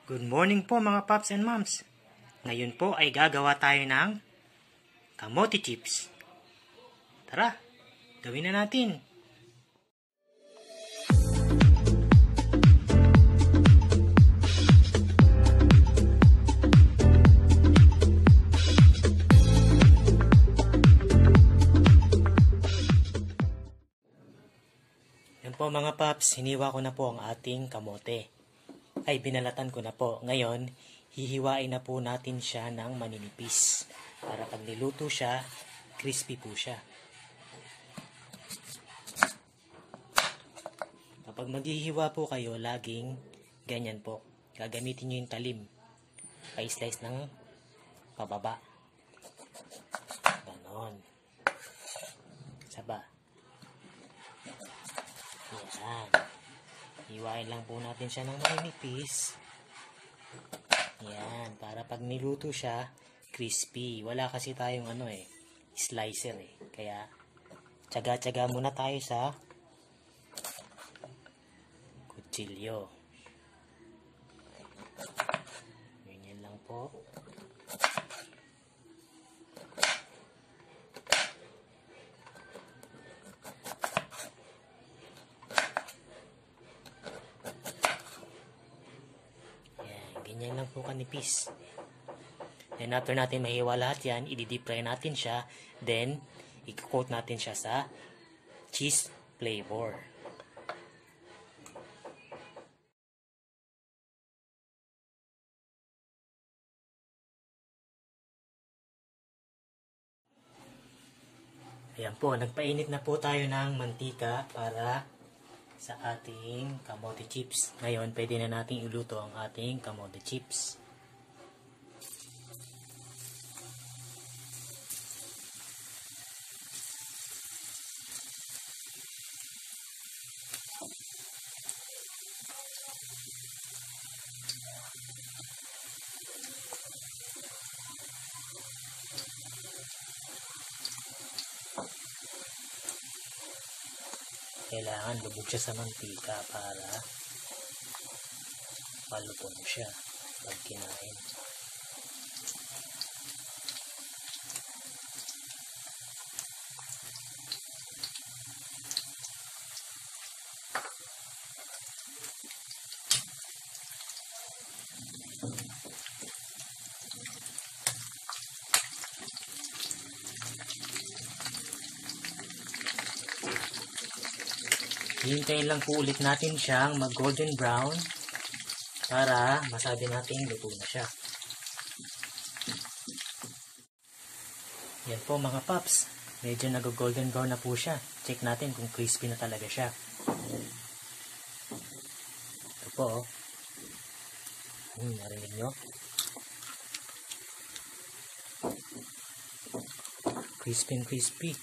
Good morning po mga paps and moms. Ngayon po ay gagawa tayo ng kamote chips. Tara, gawin na natin. Yan po mga paps, hiniwa ko na po ang ating kamote. Ay binalatan ko na po. Ngayon, hihiwain na po natin siya ng maninipis. Para pag niluto siya, crispy po siya. Kapag maghihiwa po kayo, laging ganyan po. Gagamitin nyo yung talim. Pa-slice ng pababa. Ganon. Saba. Yan. Hiwain lang po natin siya ng maninipis. Yan. Para pag niluto siya, crispy. Wala kasi tayong slicer eh. Kaya, tsaga-tsaga muna tayo sa kutsilyo. Ganyan lang po. Ganyan lang po kanipis. Then after natin mahiwa lahat yan, i-deep fry natin siya. Then, i-coat natin siya sa cheese flavor. Ayan po, nagpainit na po tayo ng mantika para sa ating kamote chips. Ngayon, pwede na natin iluto ang ating kamote chips. Kailangan lubog siya sa mantika para malutong siya pag kinain. Hintayin lang po ulit natin siyang mag golden brown para masabi natin luto na siya. Yan po mga paps, medyo nag golden brown na po siya. Check natin kung crispy na talaga siya. Ito po. Narinig nyo? Crispy.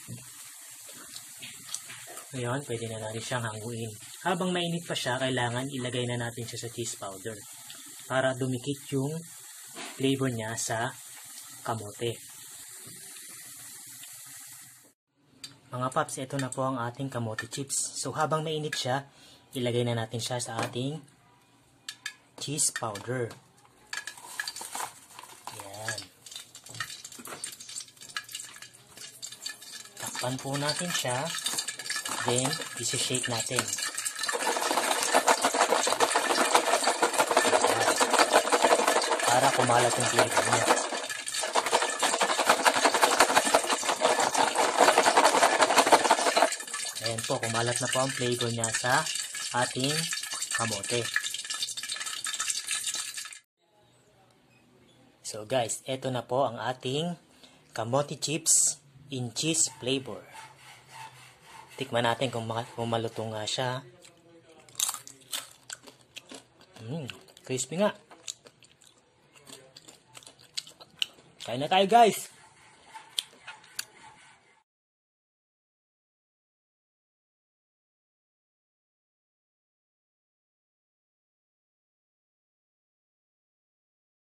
Ngayon, pwede na natin siyang hanguin. Habang mainit pa siya, kailangan ilagay na natin siya sa cheese powder para dumikit yung flavor niya sa kamote. Mga paps, ito na po ang ating kamote chips. So, habang mainit siya, ilagay na natin siya sa ating cheese powder. Yan. Takpan po natin siya. Then, isi-shake natin. Para kumalat yung flavor niya. Ayan po, kumalat na po ang flavor niya sa ating kamote. So guys, eto na po ang ating kamote chips in cheese flavor. Tikman natin kung malutong nga siya. Crispy nga. Kain na tayo guys!